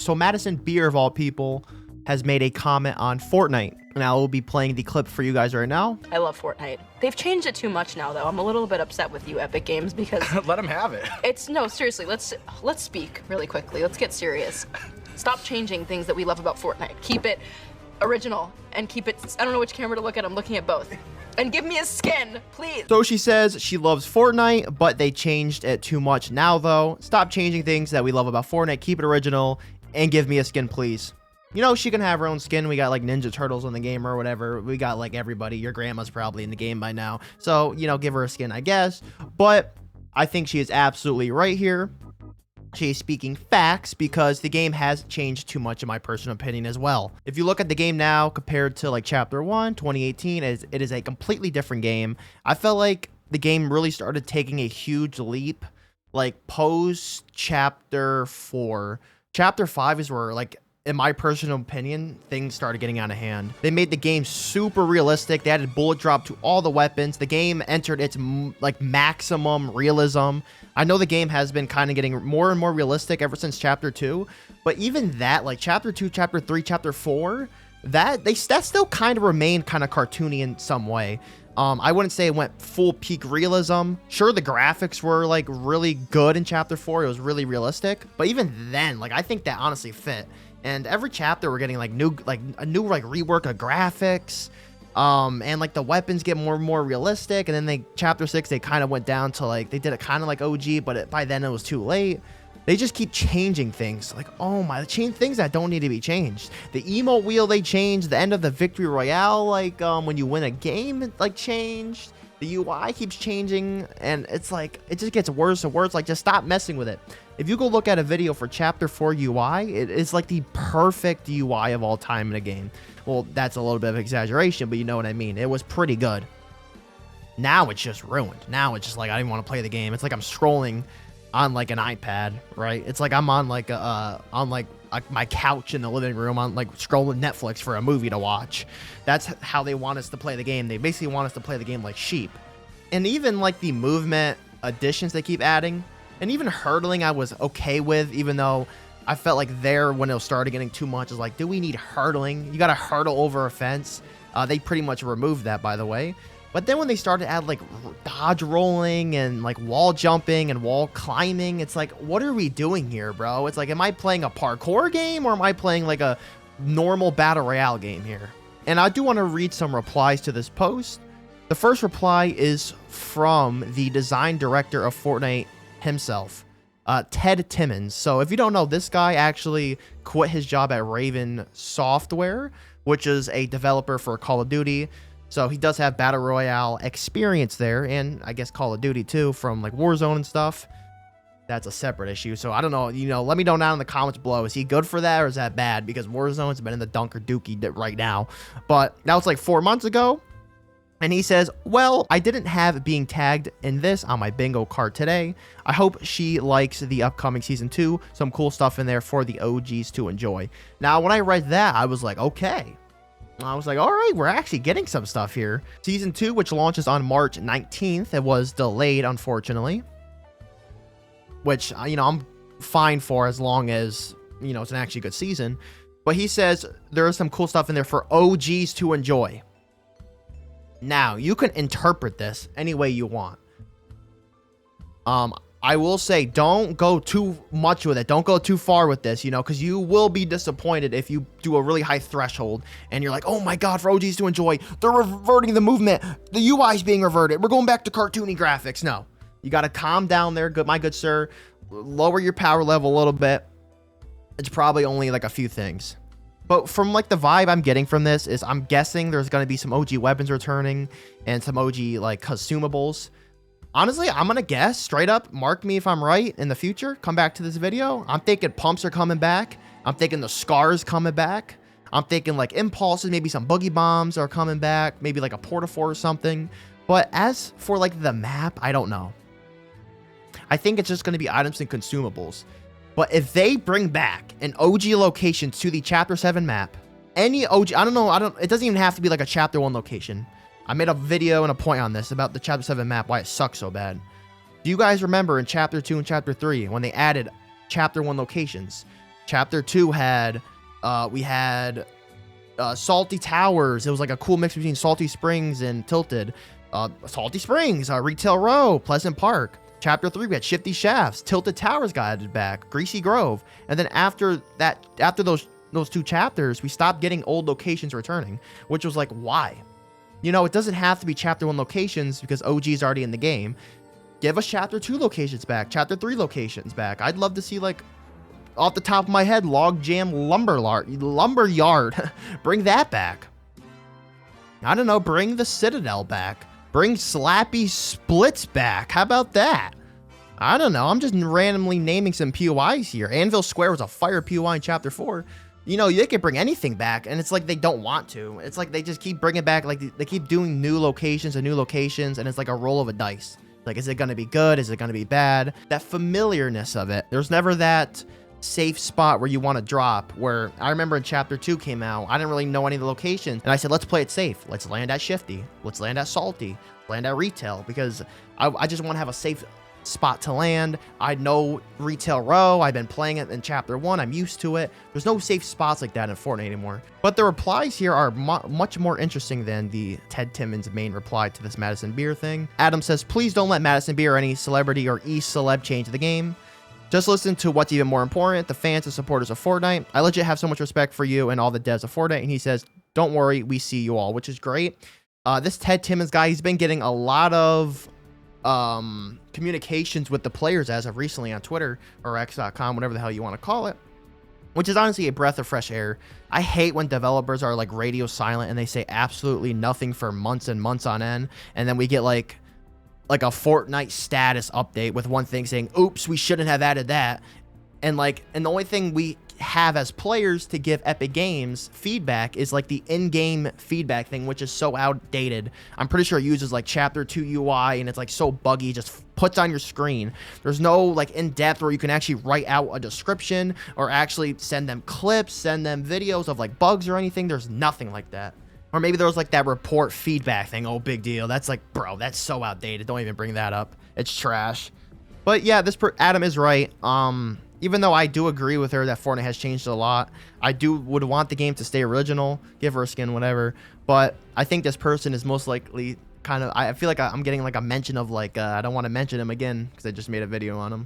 So Madison Beer, of all people, has made a comment on Fortnite, and I will be playing the clip for you guys right now. I love Fortnite. They've changed it too much now, though. I'm a little bit upset with you, Epic Games, because let them have it. No, seriously. Let's speak really quickly. Let's get serious. Stop changing things that we love about Fortnite. Keep it original and keep it. I don't know which camera to look at. I'm looking at both. And give me a skin, please. So she says she loves Fortnite, but they changed it too much now, though. Stop changing things that we love about Fortnite. Keep it original and give me a skin, please. You know, she can have her own skin. We got like Ninja Turtles in the game or whatever. We got like everybody. Your grandma's probably in the game by now. So, you know, give her a skin, I guess. But I think she is absolutely right here. She is speaking facts because the game has changed too much in my personal opinion as well. If you look at the game now compared to like Chapter 1, 2018, it is a completely different game. I felt like the game really started taking a huge leap like post Chapter 4. Chapter 5 is where, like, in my personal opinion, things started getting out of hand. They made the game super realistic. They added bullet drop to all the weapons. The game entered its like maximum realism. I know the game has been kind of getting more and more realistic ever since Chapter 2, but even that, like Chapter 2, Chapter 3, Chapter 4, that still kind of remained kind of cartoony in some way. I wouldn't say it went full peak realism. Sure, the graphics were like really good in Chapter 4. It was really realistic, but even then, like I think that honestly fit. And every chapter we're getting like a new rework of graphics. And like the weapons get more and more realistic. And then Chapter 6, they kind of went down to like, they did it kind of like OG, but by then it was too late. They just keep changing things. Like, oh my, change things that don't need to be changed. The emote wheel they changed. The end of the Victory Royale, like when you win a game, like changed. The UI keeps changing, and it's like, it just gets worse and worse. Like, just stop messing with it. If you go look at a video for Chapter 4 UI, it is like the perfect UI of all time in a game. Well, that's a little bit of exaggeration, but you know what I mean. It was pretty good. Now it's just ruined. Now it's just like, I don't even want to play the game. It's like I'm scrolling on like an iPad, right? It's like I'm on like my couch in the living room on like scrolling Netflix for a movie to watch. That's how they want us to play the game. They basically want us to play the game like sheep. And even like the movement additions they keep adding, and even hurdling I was okay with, even though I felt like when it started getting too much, is like, do we need hurdling? You got to hurdle over a fence. They pretty much removed that, by the way. But then when they started to add like dodge rolling and like wall jumping and wall climbing, it's like, what are we doing here, bro? It's like, am I playing a parkour game or am I playing like a normal battle royale game here? And I do want to read some replies to this post. The first reply is from the design director of Fortnite himself, Ted Timmons. So if you don't know, this guy actually quit his job at Raven Software, which is a developer for Call of Duty. So he does have battle royale experience there, and I guess Call of Duty too, from like Warzone and stuff. That's a separate issue. So I don't know, let me know down in the comments below. Is he good for that or is that bad? Because Warzone's been in the dunker dookie right now. But that was like 4 months ago. And he says, well, I didn't have being tagged in this on my bingo card today. I hope she likes the upcoming Season 2. Some cool stuff in there for the OGs to enjoy. Now, when I read that, I was like, okay. I was like, all right, we're actually getting some stuff here. Season 2, which launches on March 19th. It was delayed, unfortunately. Which, I'm fine for as long as, it's an actually good season. But he says there is some cool stuff in there for OGs to enjoy. Now, you can interpret this any way you want. I will say, don't go too much with it. Don't go too far with this, because you will be disappointed if you do a really high threshold and you're like, oh my God, for OGs to enjoy, they're reverting the movement. The UI is being reverted. We're going back to cartoony graphics. No, you got to calm down there, my good sir. Lower your power level a little bit. It's probably only like a few things. But from like the vibe I'm getting from this is I'm guessing there's going to be some OG weapons returning and some OG like consumables. Honestly, I'm going to guess straight up, mark me if I'm right in the future, come back to this video. I'm thinking pumps are coming back. I'm thinking the scars coming back. I'm thinking like impulses, maybe some boogie bombs are coming back, maybe like a portafor or something. But as for like the map, I don't know. I think it's just going to be items and consumables. But if they bring back an OG location to the Chapter 7 map, any OG, it doesn't even have to be like a Chapter 1 location. I made a video and a point on this about the Chapter 7 map, why it sucks so bad. Do you guys remember in Chapter 2 and Chapter 3 when they added Chapter 1 locations? Chapter 2 had, we had Salty Towers. It was like a cool mix between Salty Springs and Tilted. Salty Springs, Retail Row, Pleasant Park. Chapter 3, we had Shifty Shafts. Tilted Towers got added back. Greasy Grove. And then after those 2 chapters, we stopped getting old locations returning, which was like, why? You know, it doesn't have to be Chapter 1 locations because OG is already in the game. Give us Chapter 2 locations back. Chapter 3 locations back. I'd love to see, like, off the top of my head, Logjam Lumberyard. Bring that back. I don't know. Bring the Citadel back. Bring Slappy Splits back. How about that? I don't know. I'm just randomly naming some POIs here. Anvil Square was a fire POI in Chapter 4. You know, they could bring anything back, and it's like they don't want to. It's like they just keep bringing back, like, they keep doing new locations, and it's like a roll of a dice. Like, is it going to be good? Is it going to be bad? That familiarness of it. There's never that safe spot where you want to drop, where I remember in Chapter 2 came out, I didn't really know any of the locations, and I said, let's play it safe. Let's land at Shifty. Let's land at Salty. Land at Retail, because I just want to have a safe spot to land. I know Retail Row. I've been playing it in Chapter 1. I'm used to it. There's no safe spots like that in Fortnite anymore. But the replies here are much more interesting than the Ted Timmons' main reply to this Madison Beer thing. Adam says, please don't let Madison Beer or any celebrity or e-celeb change the game. Just listen to what's even more important, the fans and supporters of Fortnite. I legit have so much respect for you and all the devs of Fortnite. And he says, don't worry, we see you all, which is great. This Ted Timmons guy, he's been getting a lot of communications with the players as of recently on Twitter or X.com, whatever the hell you want to call it, which is honestly a breath of fresh air. I hate when developers are like radio silent and they say absolutely nothing for months and months on end, and then we get like a Fortnite status update with one thing saying, oops, we shouldn't have added that. And the only thing we have as players to give Epic Games feedback is like the in-game feedback thing, which is so outdated. I'm pretty sure it uses like Chapter 2 UI, and it's like so buggy, just puts on your screen. There's no like in-depth where you can actually write out a description or actually send them clips, send them videos of like bugs or anything. There's nothing like that. Or maybe there was like that report feedback thing. Oh, big deal. That's like, bro, that's so outdated. Don't even bring that up. It's trash. But yeah, Adam is right. Even though I do agree with her that Fortnite has changed a lot, I would want the game to stay original, give her a skin, whatever. But I think this person is most likely kind of, I feel like I'm getting like a mention of like, I don't want to mention him again because I just made a video on him.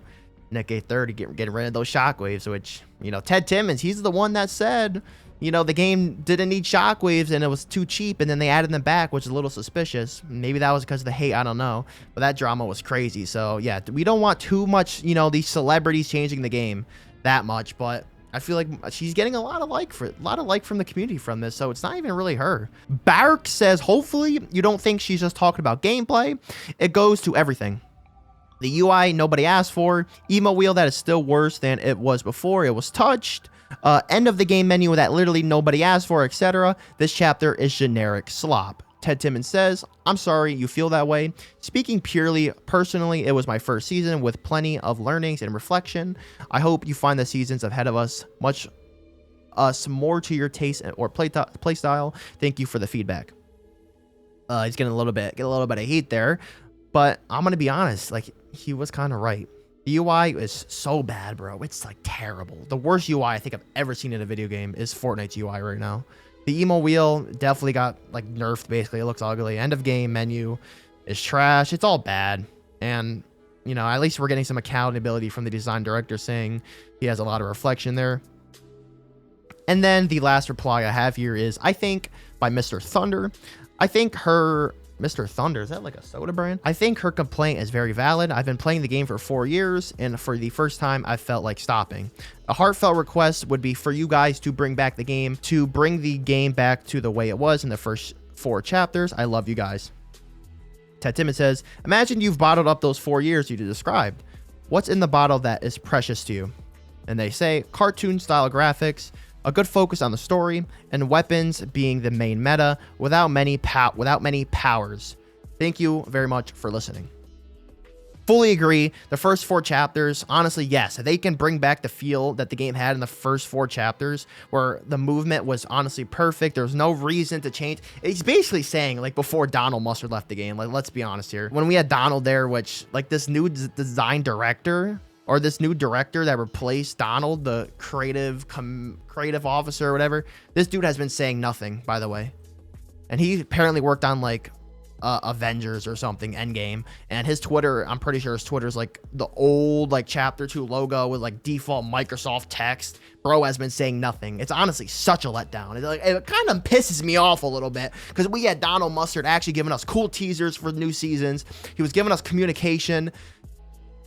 Nick 830 getting rid of those shockwaves, which, you know, Ted Timmons, he's the one that said, you know, the game didn't need shockwaves and it was too cheap, and then they added them back, which is a little suspicious. Maybe that was because of the hate, I don't know. But that drama was crazy. So yeah, we don't want too much, you know, these celebrities changing the game that much, but I feel like she's getting a lot of like from the community from this, so it's not even really her. Bark says, hopefully you don't think she's just talking about gameplay. It goes to everything. The UI nobody asked for, emo wheel that is still worse than it was before it was touched, end of the game menu that literally nobody asked for, etc. This chapter is generic slop. Ted Timmons says, I'm sorry you feel that way. Speaking purely personally, it was my first season with plenty of learnings and reflection. I hope you find the seasons ahead of us more to your taste or play style. Thank you for the feedback. He's getting a little bit of heat there, but I'm gonna be honest, like, he was kind of right. The UI is so bad, bro. It's like terrible. The worst UI I think I've ever seen in a video game is Fortnite's UI right now. The emo wheel definitely got like nerfed, basically. It looks ugly. End of game menu is trash. It's all bad. And, you know, at least we're getting some accountability from the design director saying he has a lot of reflection there. And then the last reply I have here is, I think, by Mr. Thunder. I think Mr. Thunder, is that like a soda brand? I think her complaint is very valid. I've been playing the game for 4 years, and for the first time, I felt like stopping. A heartfelt request would be for you guys to bring back the game, to bring the game back to the way it was in the first 4 chapters. I love you guys. Ted Timmons says, imagine you've bottled up those 4 years you described. What's in the bottle that is precious to you? And they say, cartoon style graphics, a good focus on the story, and weapons being the main meta without many powers. Thank you very much for listening. Fully agree. The first 4 chapters, honestly, yes, they can bring back the feel that the game had in the first 4 chapters, where the movement was honestly perfect. There was no reason to change. It's basically saying, like, before Donald Mustard left the game. Like, let's be honest here. When we had Donald there, which, like, this new design director, or this new director that replaced Donald, the creative officer or whatever. This dude has been saying nothing, by the way. And he apparently worked on like Avengers or something, Endgame, and his Twitter, I'm pretty sure his Twitter's like the old like chapter 2 logo with like default Microsoft text. Bro has been saying nothing. It's honestly such a letdown. It kind of pisses me off a little bit, because we had Donald Mustard actually giving us cool teasers for new seasons. He was giving us communication.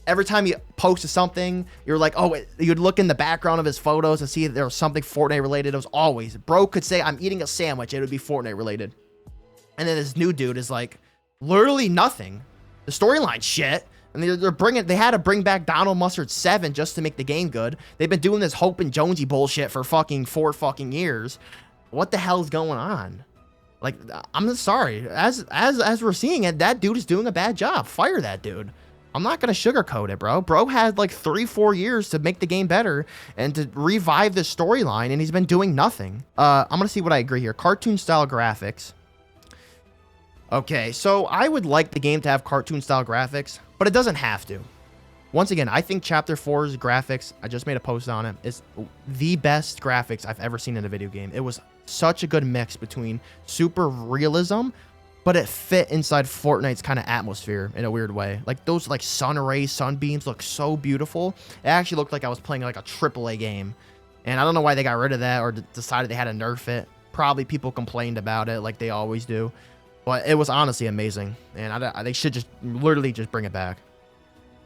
Every time he posted something, you're like, oh, you'd look in the background of his photos and see that there was something Fortnite related. It was always, bro could say, I'm eating a sandwich, it would be Fortnite related. And then this new dude is like, literally nothing. The storyline shit. And they had to bring back Donald Mustard 7 just to make the game good. They've been doing this Hope and Jonesy bullshit for fucking 4 fucking years. What the hell is going on? Like, I'm sorry. As we're seeing it, that dude is doing a bad job. Fire that dude. I'm not gonna sugarcoat it, bro. Bro had like 3-4 years to make the game better and to revive the storyline, and he's been doing nothing. I'm gonna see what I agree here. Cartoon style graphics. Okay, so I would like the game to have cartoon style graphics, but it doesn't have to. Once again, I think Chapter 4's graphics, I just made a post on it, is the best graphics I've ever seen in a video game. It was such a good mix between super realism, but it fit inside Fortnite's kind of atmosphere in a weird way. Like those like sun rays, sunbeams look so beautiful. It actually looked like I was playing like a AAA game. And I don't know why they got rid of that or decided they had to nerf it. Probably people complained about it like they always do. But it was honestly amazing, and they should just literally just bring it back.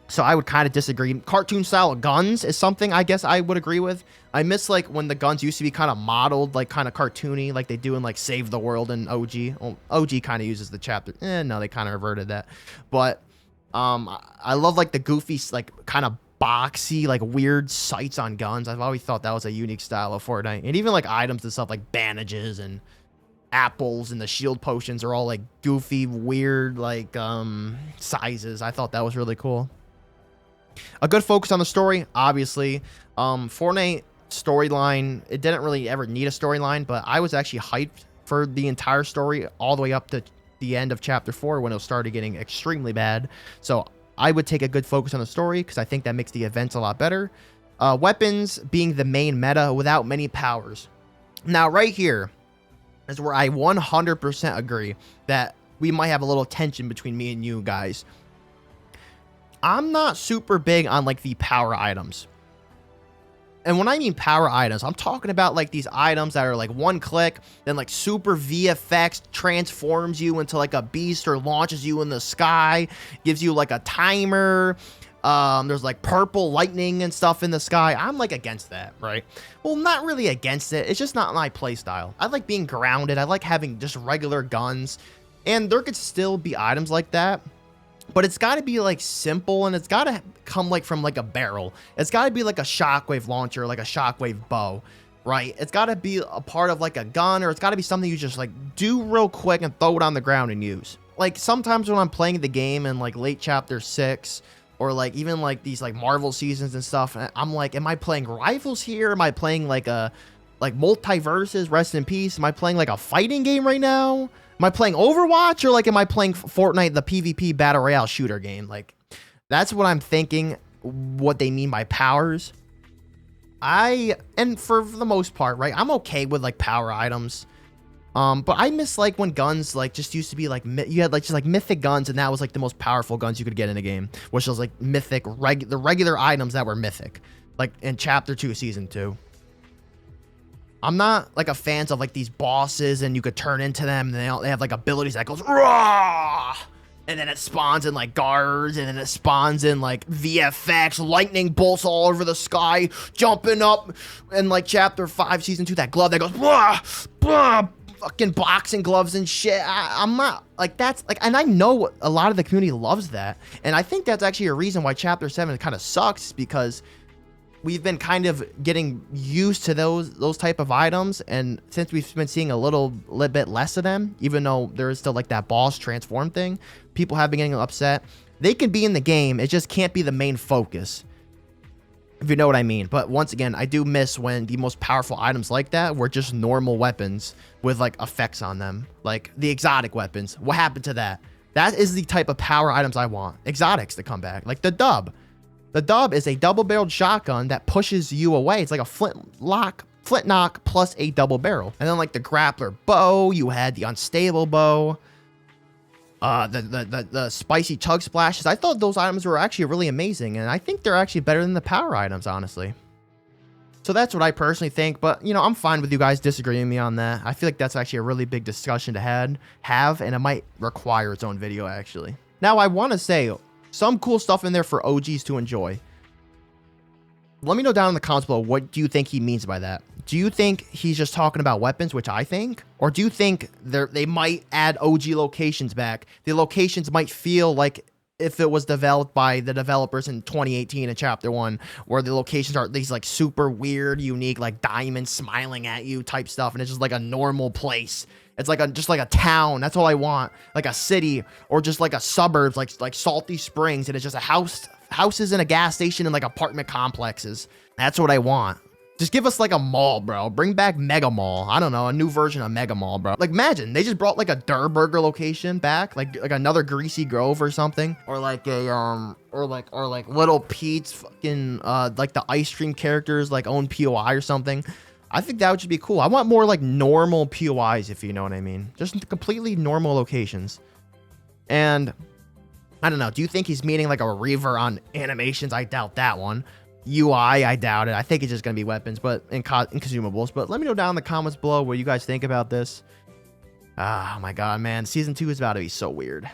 So I would kind of disagree. Cartoon style guns is something I guess I would agree with. I miss like when the guns used to be kind of modeled, like kind of cartoony, like they do in like Save the World and OG. Well, OG kind of uses the chapter. No, they kind of reverted that. But I love like the goofy, like kind of boxy, like weird sights on guns. I've always thought that was a unique style of Fortnite, and even like items and stuff like bandages and apples and the shield potions are all like goofy, weird, like sizes. I thought that was really cool. A good focus on the story, obviously. Fortnite storyline, it didn't really ever need a storyline, but I was actually hyped for the entire story all the way up to the end of Chapter 4 when it started getting extremely bad. So I would take a good focus on the story because I think that makes the events a lot better. Weapons being the main meta without many powers. Now, right here is where I 100% agree that we might have a little tension between me and you guys. I'm not super big on like the power items. And when I mean power items, I'm talking about like these items that are like one click, then like super VFX transforms you into like a beast or launches you in the sky, gives you like a timer. There's like purple lightning and stuff in the sky. I'm like against that, right? Well, not really against it. It's just not my play style. I like being grounded. I like having just regular guns, and there could still be items like that, but it's got to be like simple, and it's got to come like from like a barrel. It's got to be like a shockwave launcher, like a shockwave bow, right? It's got to be a part of like a gun, or it's got to be something you just like do real quick and throw it on the ground and use. Like sometimes when I'm playing the game in like late Chapter 6, or like even like these like Marvel seasons and stuff, I'm like, am I playing Rivals here? Am I playing like a Multiverses, rest in peace? Am I playing like a fighting game right now? Am I playing Overwatch, or like am I playing Fortnite, the PvP battle royale shooter game? Like that's what I'm thinking, what they mean by powers. And for the most part, right, I'm okay with like power items. But I miss like when guns like just used to be like you had like just like mythic guns, and that was like the most powerful guns you could get in a game, which was like mythic the regular items that were mythic, like in Chapter 2 Season 2. I'm not like a fan of like these bosses and you could turn into them, and they have like abilities that goes raw, and then it spawns in like guards, and then it spawns in like VFX, lightning bolts all over the sky, jumping up, and like Chapter 5 Season 2, that glove that goes blah, blah, fucking boxing gloves and shit. I'm not like, that's like, and I know a lot of the community loves that, and I think that's actually a reason why Chapter 7 kind of sucks, because we've been kind of getting used to those type of items, and since we've been seeing a little bit less of them, even though there is still like that boss transform thing, people have been getting upset. They can be in the game, it just can't be the main focus, if you know what I mean. But once again, I do miss when the most powerful items like that were just normal weapons with like effects on them, like the exotic weapons. What happened to that? That is the type of power items I want. Exotics to come back, like the dub. The dub is a double-barreled shotgun that pushes you away. It's like a flintlock plus a double barrel. And then like the grappler bow, you had the unstable bow, the spicy chug splashes. I thought those items were actually really amazing, and I think they're actually better than the power items, honestly. So that's what I personally think, but you know, I'm fine with you guys disagreeing with me on that. I feel like that's actually a really big discussion to have, and it might require its own video actually. Now I want to say some cool stuff in there for OGs to enjoy. Let me know down in the comments below, what do you think he means by that? Do you think he's just talking about weapons, which I think? Or do you think they might add OG locations back? The locations might feel like if it was developed by the developers in 2018 in Chapter 1, where the locations are these like super weird, unique, like diamonds smiling at you type stuff, and it's just like a normal place. It's like just like a town. That's all I want. Like a city, or just like a suburbs, like Salty Springs, and it's just a houses and a gas station and like apartment complexes. That's what I want. Just give us like a mall, bro. Bring back Mega Mall. I don't know, a new version of Mega Mall, bro. Like imagine they just brought like a Durr Burger location back, like another Greasy Grove or something, or like a or like Little Pete's fucking like the ice cream characters like own POI or something. I think that would just be cool. I want more like normal POIs, if you know what I mean. Just completely normal locations. And I don't know. Do you think he's meaning like a reaver on animations? I doubt that one. UI, I doubt it. I think it's just going to be weapons, but in consumables. But let me know down in the comments below what you guys think about this. Oh my god, man. Season 2 is about to be so weird.